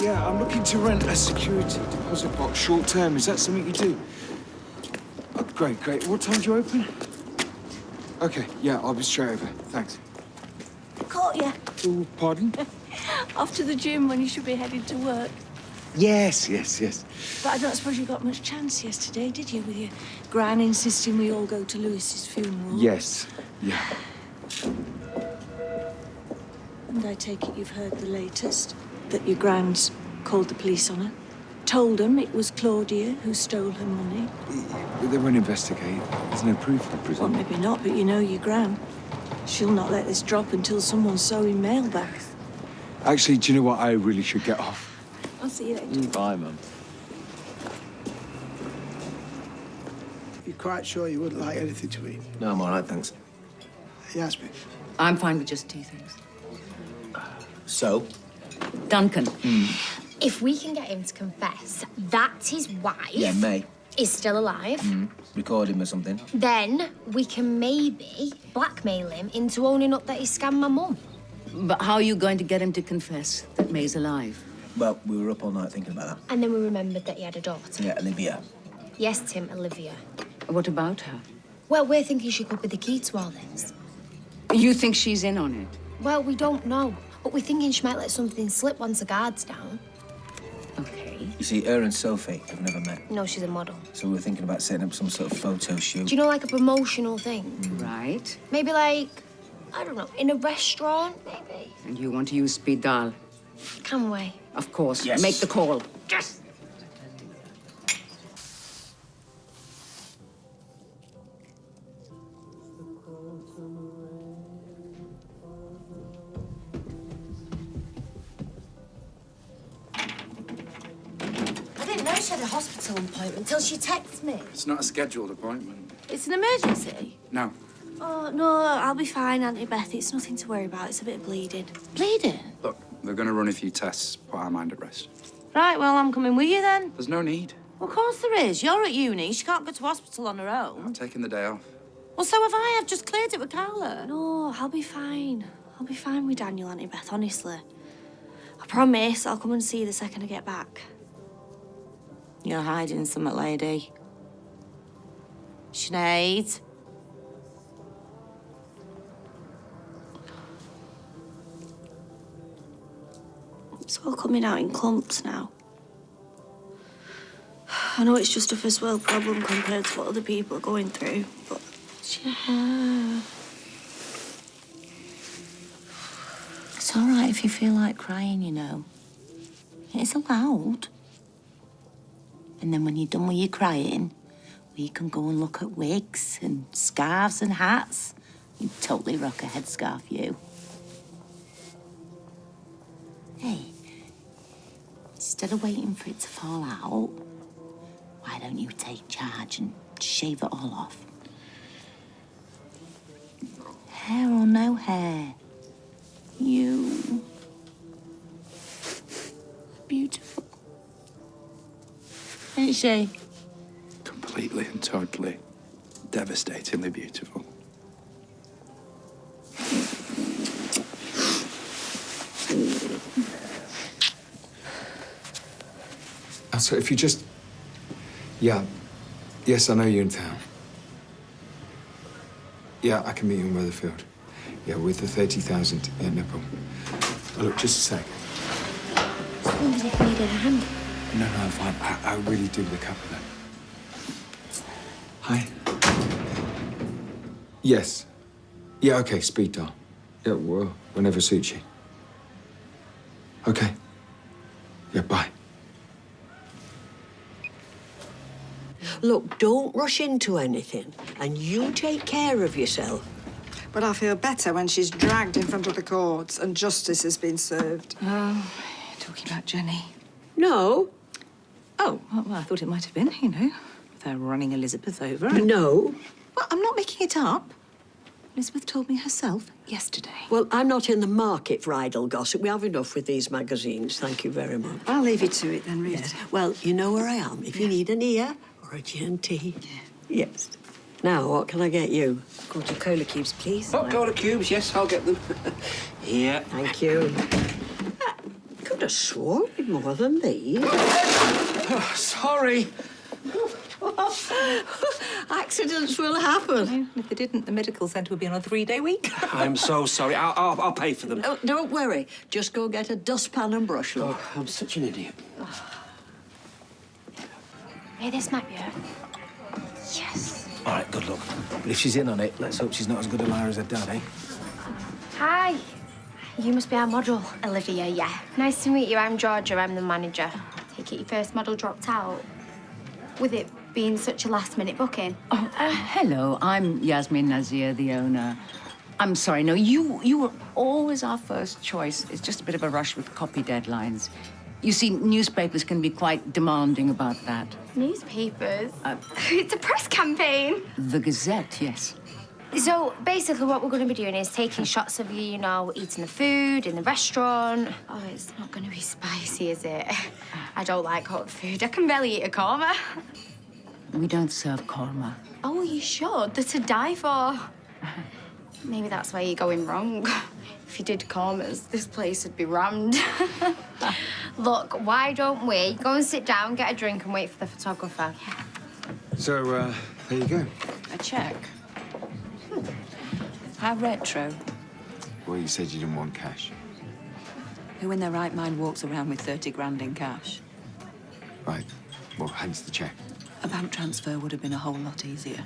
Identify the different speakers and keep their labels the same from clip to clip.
Speaker 1: Yeah, I'm looking to rent a security deposit box short term. Is that something you do? Oh, great, great. What time do you open? Okay, yeah, I'll be straight over. Thanks.
Speaker 2: Caught you.
Speaker 1: Oh, pardon?
Speaker 2: Off to the gym when you should be headed to work.
Speaker 1: Yes.
Speaker 2: But I don't suppose you got much chance yesterday, did you, with your gran insisting we all go to Lewis's funeral?
Speaker 1: Yes, yeah.
Speaker 2: And I take it you've heard the latest, that your gran's called the police on her, told them it was Claudia who stole her money.
Speaker 1: They won't investigate. There's no proof, I
Speaker 2: Well,
Speaker 1: presume.
Speaker 2: maybe not, but you know your gran. She'll not let this drop until someone's sewing mailbags.
Speaker 1: Actually, do you know what? I really should get off.
Speaker 2: I'll see you later.
Speaker 1: Bye, Mum.
Speaker 3: You're quite sure you wouldn't like anything to eat?
Speaker 4: No, I'm all right, thanks.
Speaker 3: Yasmin.
Speaker 5: I'm fine with just tea, thanks.
Speaker 4: So?
Speaker 5: Duncan.
Speaker 6: If we can get him to confess that his wife
Speaker 4: Yeah, May.
Speaker 6: is still alive,
Speaker 4: Record him or something.
Speaker 6: then we can maybe blackmail him into owning up that he scammed my mum.
Speaker 5: But how are you going to get him to confess that May's alive?
Speaker 4: Well, we were up all night thinking about
Speaker 6: And then we remembered that he had a daughter.
Speaker 4: that. Yeah, Olivia.
Speaker 6: Yes, Tim, Olivia.
Speaker 5: What about her?
Speaker 6: Well, we're thinking she could be the key to all this.
Speaker 5: You think she's in on it?
Speaker 6: Well, we don't know, but we're thinking she might let something slip once the guard's down.
Speaker 5: Okay.
Speaker 4: You see, her and Sophie have never met.
Speaker 6: No, she's a model.
Speaker 4: So we were thinking about setting up some sort of photo shoot.
Speaker 6: Do you know, like a promotional thing?
Speaker 5: Right.
Speaker 6: Maybe like, I don't know, in a restaurant, maybe?
Speaker 5: And you want to use speed dial?
Speaker 6: Can we?
Speaker 5: Of course.
Speaker 4: Yes.
Speaker 5: Make the call. Yes!
Speaker 2: I didn't know she had a hospital appointment until she texted me.
Speaker 7: It's not a scheduled appointment.
Speaker 2: It's an emergency.
Speaker 7: No.
Speaker 2: Oh, no, I'll be fine, Auntie Beth. It's nothing to worry about. It's a bit of bleeding. Bleeding?
Speaker 7: Look, they're going to run a few tests, put our mind at rest.
Speaker 2: Right, well, I'm coming with you then.
Speaker 7: There's no need.
Speaker 2: Well, of course there is. You're at uni. She can't go to hospital on her own.
Speaker 7: I'm taking the day off.
Speaker 2: Well, so have I. I've just cleared it with Carla. No, I'll be fine. I'll be fine with Daniel, Auntie Beth, honestly. I promise I'll come and see you the second I get back. You're hiding something, lady. Sinead. It's all coming out in clumps now. I know it's just a first world problem compared to what other people are going through, but yeah. It's all right if you feel like crying, you know. It's allowed. And then when you're done with your crying, we can go and look at wigs and scarves and hats. You totally rock a headscarf, you. Hey, instead of waiting for it to fall out, why don't you take charge and shave it all off? Hair or no hair, you... beautiful. Ain't she?
Speaker 7: Completely and totally, devastatingly beautiful.
Speaker 1: So if you just... Yeah. Yes, I know you're in town. Yeah, I can meet you in Weatherfield. Yeah, with the 30,000. Yeah, no problem. Oh, look, just a sec.
Speaker 6: Just wondered if you needed a hand.
Speaker 1: No, I'm fine. I really do with a couple then. Hi. Yes. Yeah, okay, speed dial. Yeah, well, whenever suits you. Okay. Yeah, bye.
Speaker 8: Look, don't rush into anything, and you take care of yourself.
Speaker 9: But I feel better when she's dragged in front of the courts and justice has been served.
Speaker 10: Oh, talking about Jenny.
Speaker 8: No.
Speaker 10: Oh, well, I thought it might have been, you know, with her running Elizabeth over. And...
Speaker 8: No.
Speaker 10: Well, I'm not making it up. Elizabeth told me herself yesterday.
Speaker 8: Well, I'm not in the market for idle gossip. We have enough with these magazines. Thank you very much.
Speaker 9: I'll leave you to it then, Ruth.
Speaker 8: Yes. Well, you know where I am. If you need an ear or a gin tea.
Speaker 10: Yeah.
Speaker 8: Yes. Now, what can I get you?
Speaker 10: Quarter cola cubes, please.
Speaker 4: Oh, cola cubes, yes, I'll get them. Here.
Speaker 8: Thank you.
Speaker 10: Good
Speaker 8: have sworn it'd be more than these.
Speaker 4: Sorry.
Speaker 8: Accidents will happen.
Speaker 10: If they didn't, the medical centre would be on a 3-day week.
Speaker 4: I'm so sorry. I'll pay for them.
Speaker 8: No, don't worry. Just go get a dustpan and brush, look.
Speaker 4: Oh, I'm such an idiot.
Speaker 6: Hey, this might be her. Yes.
Speaker 4: All right, good luck. But if she's in on it, let's hope she's not as good a liar as her dad, eh?
Speaker 6: Hi. You must be our model. Olivia, yeah. Nice to meet you. I'm Georgia. I'm the manager. Take it your first model dropped out. With it being such a last-minute booking.
Speaker 5: Oh, hello. I'm Yasmin Nazir, the owner. I'm sorry. No, you were always our first choice. It's just a bit of a rush with copy deadlines. You see, newspapers can be quite demanding about that.
Speaker 6: Newspapers? It's a press campaign.
Speaker 5: The Gazette, yes.
Speaker 6: So basically what we're going to be doing is taking shots of you, you know, eating the food in the restaurant. Oh, it's not going to be spicy, is it? I don't like hot food. I can barely eat a korma.
Speaker 5: We don't serve korma.
Speaker 6: Oh, you should. They're to die for. Maybe that's where you're going wrong. If you did kormas, this place would be rammed. Look, why don't we go and sit down, get a drink and wait for the photographer? Yeah.
Speaker 1: So, there you go.
Speaker 10: A cheque. How retro.
Speaker 1: Well, you said you didn't want cash.
Speaker 10: Who in their right mind walks around with 30 grand in cash?
Speaker 1: Right. Well, hence the check.
Speaker 10: A bank transfer would have been a whole lot easier.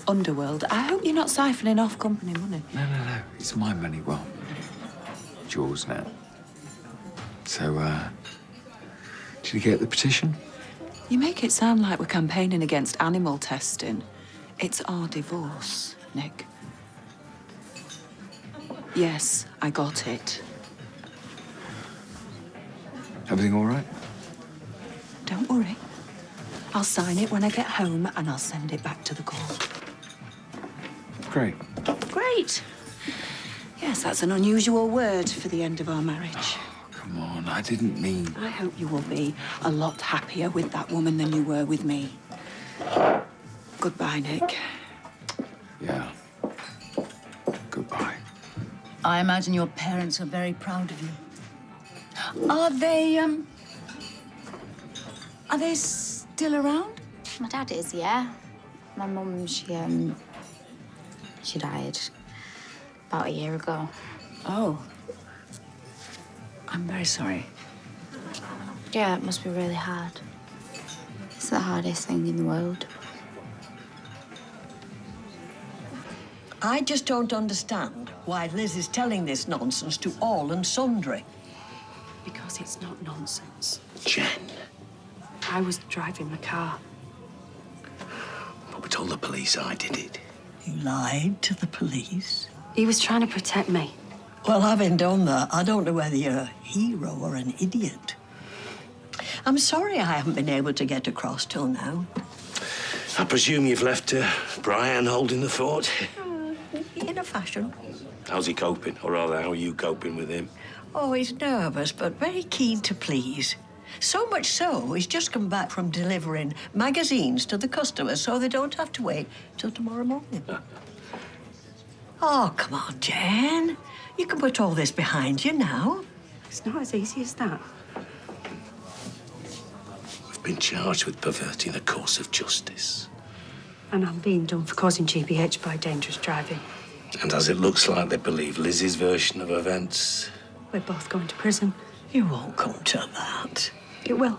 Speaker 10: Underworld, I hope you're not siphoning off company money.
Speaker 1: No. It's my money. Well, it's yours now. So, did you get the petition?
Speaker 10: You make it sound like we're campaigning against animal testing. It's our divorce, Nick. Yes, I got it.
Speaker 1: Everything all right?
Speaker 10: Don't worry. I'll sign it when I get home and I'll send it back to the court.
Speaker 1: Great.
Speaker 10: Great. Yes, that's an unusual word for the end of our marriage.
Speaker 1: Come on, I didn't mean...
Speaker 10: I hope you will be a lot happier with that woman than you were with me. Goodbye, Nick.
Speaker 1: Yeah. Goodbye.
Speaker 5: I imagine your parents are very proud of you. Are they still around?
Speaker 6: My dad is, yeah. My mum, she died about a year ago.
Speaker 5: Oh. I'm very sorry.
Speaker 6: Yeah, it must be really hard. It's the hardest thing in the world.
Speaker 8: I just don't understand why Liz is telling this nonsense to all and sundry.
Speaker 10: Because it's not nonsense.
Speaker 4: Jen.
Speaker 10: I was driving the car.
Speaker 4: But we told the police I did it.
Speaker 8: You lied to the police?
Speaker 10: He was trying to protect me.
Speaker 8: Well, having done that, I don't know whether you're a hero or an idiot. I'm sorry I haven't been able to get across till now.
Speaker 11: I presume you've left Brian holding the fort?
Speaker 8: In a fashion.
Speaker 11: How's he coping? Or rather, how are you coping with him?
Speaker 8: Oh, he's nervous, but very keen to please. So much so, he's just come back from delivering magazines to the customers so they don't have to wait till tomorrow morning. Oh, come on, Jen. You can put all this behind you now.
Speaker 10: It's not as easy as that.
Speaker 11: We've been charged with perverting a course of justice.
Speaker 10: And I'm being done for causing GBH by dangerous driving.
Speaker 11: And as it looks like they believe Lizzie's version of events...
Speaker 10: We're both going to prison.
Speaker 8: You won't come to that.
Speaker 10: It will.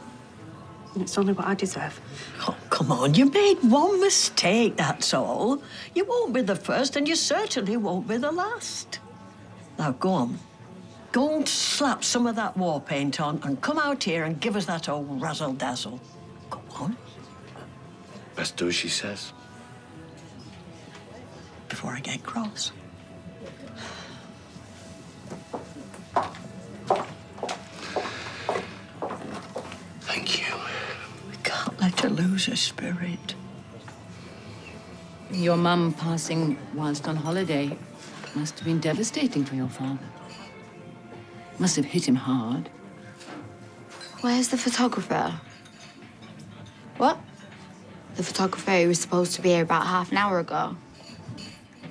Speaker 10: And it's only what I deserve.
Speaker 8: Oh, come on. You made one mistake, that's all. You won't be the first, and you certainly won't be the last. Now, go on. Go and slap some of that war paint on and come out here and give us that old razzle-dazzle. Go on.
Speaker 11: Best do as she says.
Speaker 8: Before I get cross.
Speaker 11: Thank you.
Speaker 8: We can't let her lose her spirit.
Speaker 5: Your mum passing whilst on holiday must have been devastating for your father. Must have hit him hard.
Speaker 6: Where's the photographer? What? The photographer who was supposed to be here about half an hour ago.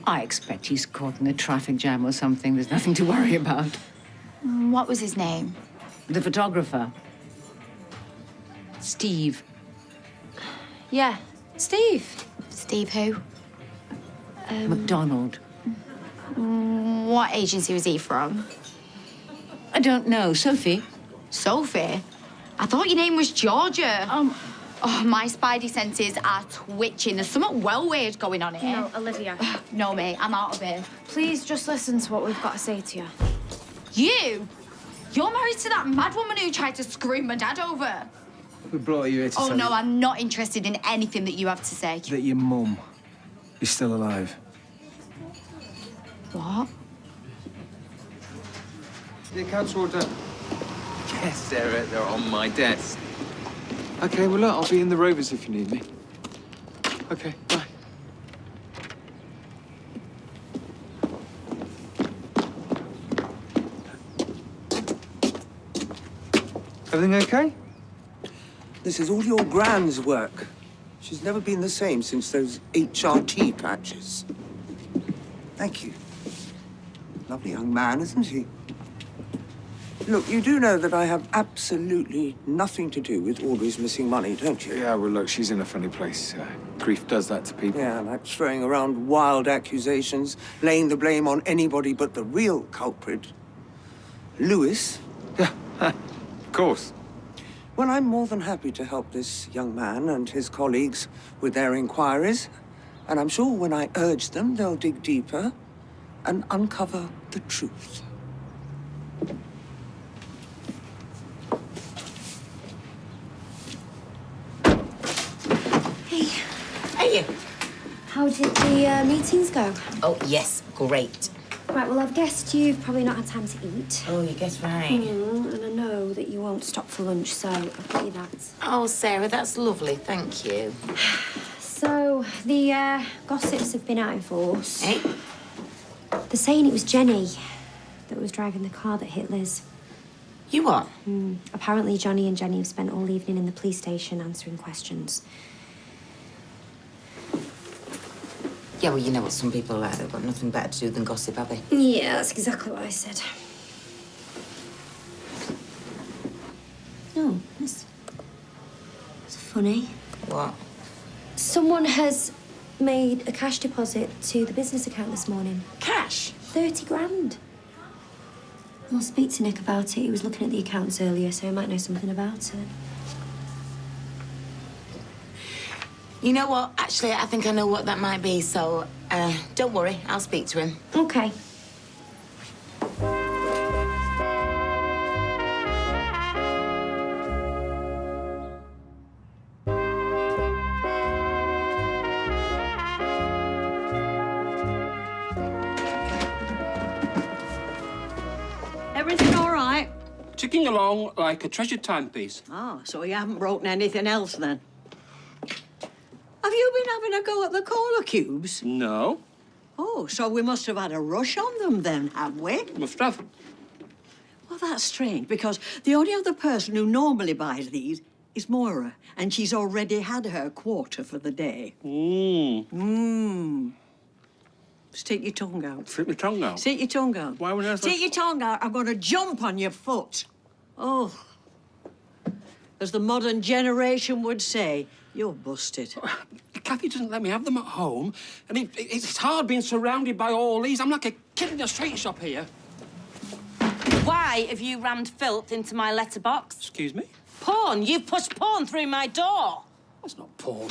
Speaker 5: I expect he's caught in a traffic jam or something. There's nothing to worry about.
Speaker 6: what was his name?
Speaker 5: The photographer. Steve.
Speaker 6: Yeah, Steve. Steve who?
Speaker 5: MacDonald.
Speaker 6: What agency was he from?
Speaker 5: I don't know. Sophie?
Speaker 6: Sophie? I thought your name was Georgia. Oh, my spidey senses are twitching. There's something well weird going on here.
Speaker 12: No, Olivia.
Speaker 6: No, mate, I'm out of here.
Speaker 12: Please just listen to what we've got to say to you.
Speaker 6: You? You're married to that mad woman who tried to screw my dad over.
Speaker 4: We brought you here to
Speaker 6: Oh,
Speaker 4: tell
Speaker 6: no,
Speaker 4: you
Speaker 6: I'm not interested in anything that you have to say.
Speaker 4: that your mum is still alive.
Speaker 6: What?
Speaker 1: The accounts are all done.
Speaker 13: Yes, Sarah, they're on my desk.
Speaker 1: Okay, well, look, I'll be in the Rovers if you need me. Okay, bye. Everything okay?
Speaker 14: This is all your Gran's work. She's never been the same since those HRT patches. Thank you. Lovely young man, isn't he? Look, you do know that I have absolutely nothing to do with Audrey's missing money, don't you?
Speaker 1: Yeah, well, look, she's in a funny place. Grief does that to people.
Speaker 14: Yeah, like throwing around wild accusations, laying the blame on anybody but the real culprit. Lewis.
Speaker 1: Yeah, of course.
Speaker 14: Well, I'm more than happy to help this young man and his colleagues with their inquiries. And I'm sure when I urge them, they'll dig deeper and uncover the truth.
Speaker 2: Hey, you.
Speaker 12: How did the meetings go?
Speaker 2: Oh, yes, great.
Speaker 12: Right, well, I've guessed you've probably not had time to eat.
Speaker 2: Oh, you guess right.
Speaker 12: And I know that you won't stop for lunch, so I've got you that.
Speaker 2: Oh, Sarah, that's lovely. Thank you.
Speaker 12: So, the gossips have been out in force.
Speaker 2: Hey?
Speaker 12: They're saying it was Jenny that was driving the car that hit Liz.
Speaker 2: You what?
Speaker 12: Apparently, Johnny and Jenny have spent all evening in the police station answering questions.
Speaker 2: Yeah, well, you know what some people are like. They've got nothing better to do than gossip, have they?
Speaker 12: Yeah, that's exactly what I said. No, it's funny.
Speaker 2: What?
Speaker 12: Someone has made a cash deposit to the business account this morning.
Speaker 2: Cash?
Speaker 12: 30 grand. I'll speak to Nick about it. He was looking at the accounts earlier, so he might know something about it.
Speaker 2: You know what? Actually, I think I know what that might be, so don't worry. I'll speak to him.
Speaker 12: Okay.
Speaker 8: Everything all right?
Speaker 15: Ticking along like a treasured timepiece.
Speaker 8: Oh, so you haven't broken anything else then? Have you been having a go at the cola cubes?
Speaker 15: No.
Speaker 8: Oh, so we must have had a rush on them then, have we?
Speaker 15: Must have.
Speaker 8: Well, that's strange, because the only other person who normally buys these is Moira, and she's already had her quarter for the day. Stick your tongue out.
Speaker 15: Stick my tongue out?
Speaker 8: Stick your tongue out.
Speaker 15: Why would I...
Speaker 8: Stick your tongue out. I'm going to jump on your foot. Oh. As the modern generation would say, you're busted.
Speaker 15: Kathy doesn't let me have them at home, and it's hard being surrounded by all these. I'm like a kid in a straight shop here.
Speaker 16: Why have you rammed filth into my letterbox?
Speaker 15: Excuse me?
Speaker 16: Porn! You've pushed porn through my door!
Speaker 15: That's not porn.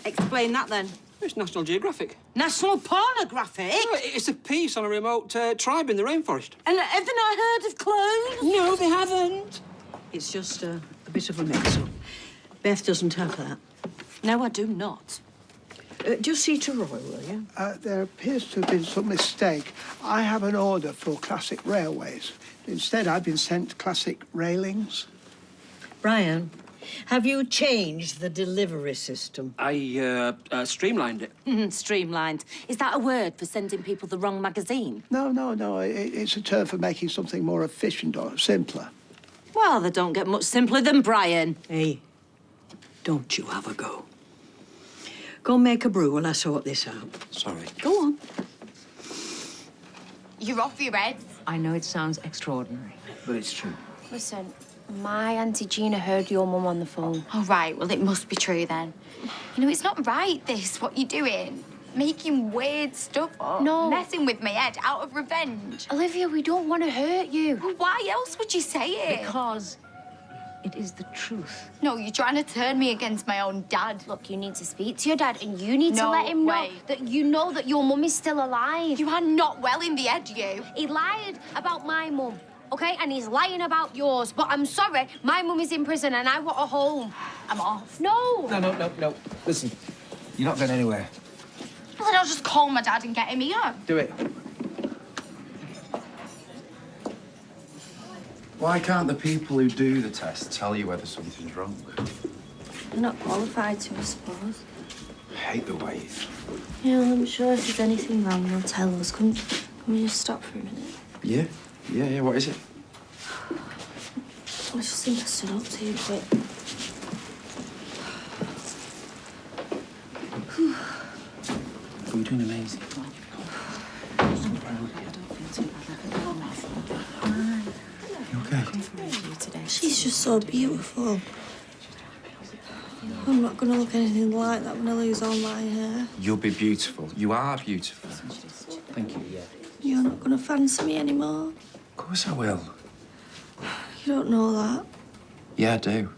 Speaker 16: Explain that, then.
Speaker 15: It's National Geographic.
Speaker 16: National Pornographic?
Speaker 15: It's a piece on a remote tribe in the rainforest.
Speaker 16: And have they not heard of clones?
Speaker 15: No, they haven't.
Speaker 8: It's just a bit of a mix-up. Beth doesn't have that.
Speaker 16: No, I do not.
Speaker 8: Just see to Roy, will you?
Speaker 3: There appears to have been some mistake. I have an order for classic railways. Instead, I've been sent classic railings.
Speaker 8: Brian, have you changed the delivery system?
Speaker 15: I streamlined it.
Speaker 16: Streamlined. Is that a word for sending people the wrong magazine?
Speaker 3: No. It's a term for making something more efficient or simpler.
Speaker 16: Well, they don't get much simpler than Brian.
Speaker 8: Hey, don't you have a go. Go make a brew while I sort this out.
Speaker 15: Sorry.
Speaker 8: Go on.
Speaker 6: You're off your head.
Speaker 5: I know it sounds extraordinary.
Speaker 4: But it's true.
Speaker 6: Listen, my Auntie Gina heard your mum on the phone. Oh, right. Well, it must be true then. You know, it's not right, this, what you're doing. Making weird stuff up. No. Messing with my head out of revenge. Olivia, we don't want to hurt you. Well, why else would you say it?
Speaker 5: Because it is the truth.
Speaker 6: No, you're trying to turn me against my own dad. Look, you need to speak to your dad and you need to let him know that you know that your mum is still alive. You are not well in the head, you. He lied about my mum, OK? And he's lying about yours. But I'm sorry, my mum is in prison and I want her home. I'm off. No.
Speaker 4: No. Listen, you're not going anywhere.
Speaker 6: Well, then I'll just call my dad and get him here.
Speaker 4: Do it.
Speaker 7: Why can't the people who do the test tell you whether something's wrong?
Speaker 12: They're not qualified to, I suppose.
Speaker 7: I hate the way you...
Speaker 12: Yeah, well, I'm sure if there's anything wrong, they'll tell us. Can we just stop for a minute?
Speaker 7: Yeah, what is it?
Speaker 12: I just think I stood up too quick.
Speaker 4: You're doing amazing. You okay?
Speaker 12: She's just so beautiful. I'm not going to look anything like that when I lose all my hair.
Speaker 7: You'll be beautiful. You are beautiful.
Speaker 4: Thank you, yeah.
Speaker 12: You're not going to fancy me anymore.
Speaker 7: Of course I will.
Speaker 12: You don't know that.
Speaker 7: Yeah, I do.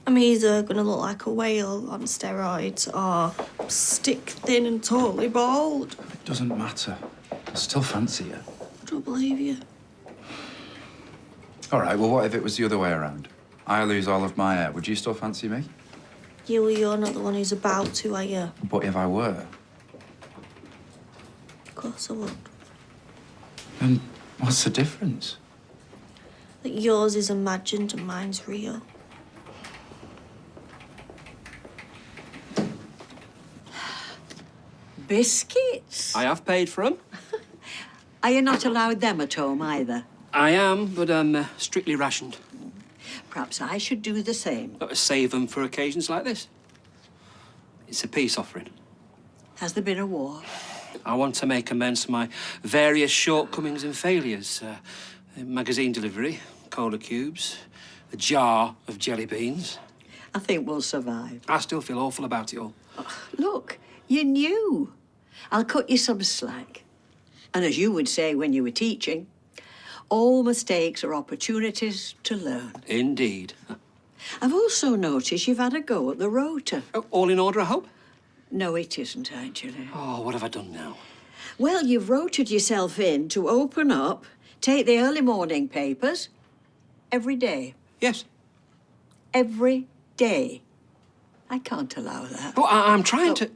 Speaker 12: I'm either going to look like a whale on steroids or stick thin and totally bald.
Speaker 7: It doesn't matter. I still fancy you.
Speaker 12: I don't believe you.
Speaker 7: All right, well, what if it was the other way around? I lose all of my hair. Would you still fancy me?
Speaker 12: You're not the one who's about to, are you?
Speaker 7: But if I were?
Speaker 12: Of course I would.
Speaker 7: And what's the difference?
Speaker 12: That yours is imagined and mine's real.
Speaker 8: Biscuits?
Speaker 15: I have paid for them.
Speaker 8: Are you not allowed them at home either?
Speaker 15: I am, but I'm strictly rationed.
Speaker 8: Perhaps I should do the same.
Speaker 15: Got to save them for occasions like this. It's a peace offering.
Speaker 8: Has there been a war?
Speaker 15: I want to make amends for my various shortcomings and failures. Magazine delivery, cola cubes, a jar of jelly beans.
Speaker 8: I think we'll survive.
Speaker 15: I still feel awful about it all.
Speaker 8: Look, you're new. I'll cut you some slack. And as you would say when you were teaching, all mistakes are opportunities to learn.
Speaker 15: Indeed.
Speaker 8: I've also noticed you've had a go at the rota.
Speaker 15: Oh, all in order, I hope?
Speaker 8: No, it isn't, actually.
Speaker 15: Oh, what have I done now?
Speaker 8: Well, you've rotated yourself in to open up, take the early morning papers every day.
Speaker 15: Yes.
Speaker 8: Every day. I can't allow that.
Speaker 15: Oh, I'm trying to...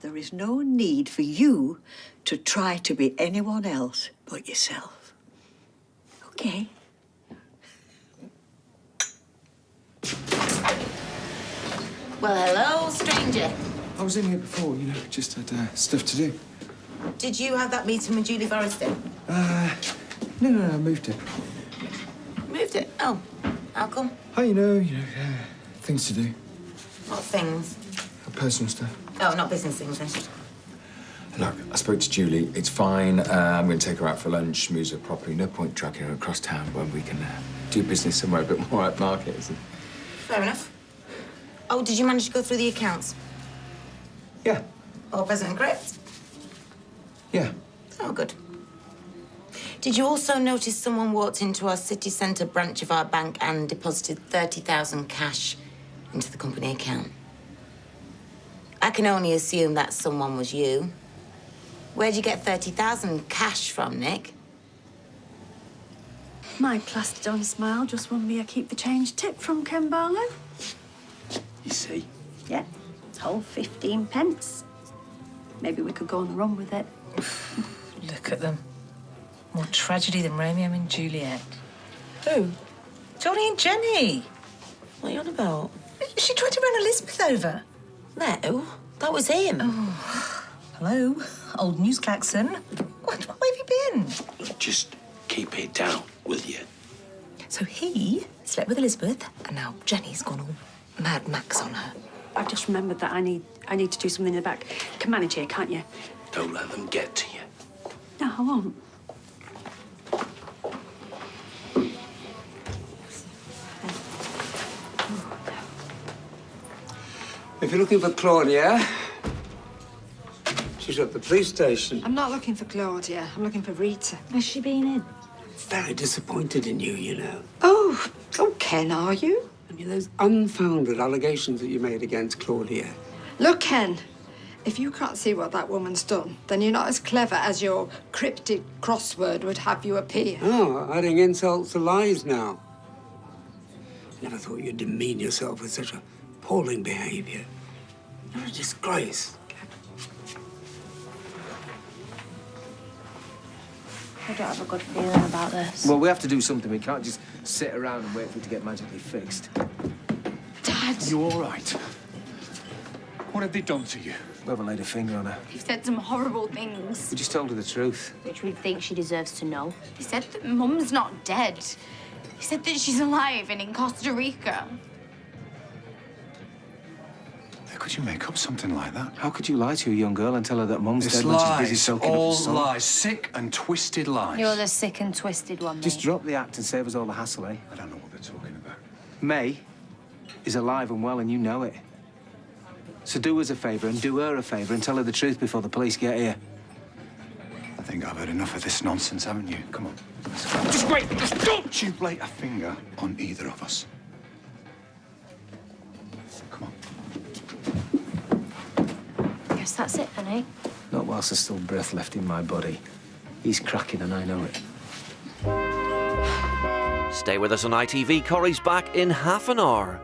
Speaker 8: There is no need for you to try to be anyone else but yourself. Okay?
Speaker 2: Well, hello, stranger.
Speaker 1: I was in here before, you know, just had stuff to do.
Speaker 2: Did you have that meeting with Julie Forrester?
Speaker 1: No, I moved it.
Speaker 2: Moved it? Oh, how come?
Speaker 1: Oh, you know, things to do.
Speaker 2: What things?
Speaker 1: Personal stuff.
Speaker 2: Oh, not business things then.
Speaker 1: Look, I spoke to Julie. It's fine. I'm going to take her out for lunch, schmooze her properly. No point dragging her across town when we can do business somewhere a bit more upmarket, isn't it?
Speaker 2: Fair enough. Oh, did you manage to go through the accounts?
Speaker 1: Yeah.
Speaker 2: All present and correct?
Speaker 1: Yeah.
Speaker 2: Oh, good. Did you also notice someone walked into our city centre branch of our bank and deposited 30,000 cash into the company account? I can only assume that someone was you. Where'd you get 30,000 cash from, Nick?
Speaker 12: My plastered on smile just won me a keep the change tip from Ken Barlow.
Speaker 11: You see?
Speaker 12: Yeah, whole 15 pence. Maybe we could go on the run with it.
Speaker 17: Look at them. More tragedy than Romeo and Juliet. Who? Johnny and Jenny.
Speaker 2: What are you on about?
Speaker 17: She tried to run Elizabeth over.
Speaker 2: No, that was him.
Speaker 17: Oh. Hello, old news klaxon. Where have you been?
Speaker 11: Just keep it down, will you?
Speaker 17: So he slept with Elizabeth, and now Jenny's gone all Mad Max on her.
Speaker 12: I've just remembered that I need to do something in the back. You can manage here, can't you?
Speaker 11: Don't let them get to you.
Speaker 12: No, I won't.
Speaker 14: If you're looking for Claudia, she's at the police station.
Speaker 9: I'm not looking for Claudia. I'm looking for Rita.
Speaker 16: Has she been in?
Speaker 14: Very disappointed in you, you know.
Speaker 9: Oh, Ken, are you?
Speaker 14: I mean, those unfounded allegations that you made against Claudia.
Speaker 9: Look, Ken, if you can't see what that woman's done, then you're not as clever as your cryptic crossword would have you appear.
Speaker 14: Oh, adding insults to lies now. Never thought you'd demean yourself with such appalling behaviour. You're a disgrace.
Speaker 16: I don't have a good feeling about this.
Speaker 4: Well, we have to do something. We can't just sit around and wait for it to get magically fixed.
Speaker 6: Dad!
Speaker 1: You all right? What have they done to you?
Speaker 4: We haven't laid a finger on her.
Speaker 6: They've said some horrible things.
Speaker 4: We just told her the truth.
Speaker 16: Which we think she deserves to know.
Speaker 6: They said that Mum's not dead. They said that she's alive and in Costa Rica.
Speaker 1: How could you make up something like that?
Speaker 4: How could you lie to a young girl and tell her that Mum's
Speaker 1: It's
Speaker 4: dead when she's busy
Speaker 1: lies,
Speaker 4: soaking up
Speaker 1: all
Speaker 4: the sun?
Speaker 1: lies, sick and twisted lies.
Speaker 16: You're the sick and twisted one,
Speaker 4: Just
Speaker 16: mate.
Speaker 4: drop the act and save us all the hassle, eh?
Speaker 1: I don't know what they're talking about.
Speaker 4: May is alive and well, and you know it. So do us a favour and do her a favour and tell her the truth before the police get here.
Speaker 1: I think I've had enough of this nonsense, haven't you? Come on. Let's go. Just wait! Just don't you lay a finger on either of us. Come on.
Speaker 16: Guess that's it, then, eh?
Speaker 4: Not whilst there's still breath left in my body. He's cracking and I know it.
Speaker 18: Stay with us on ITV. Corrie's back in half an hour.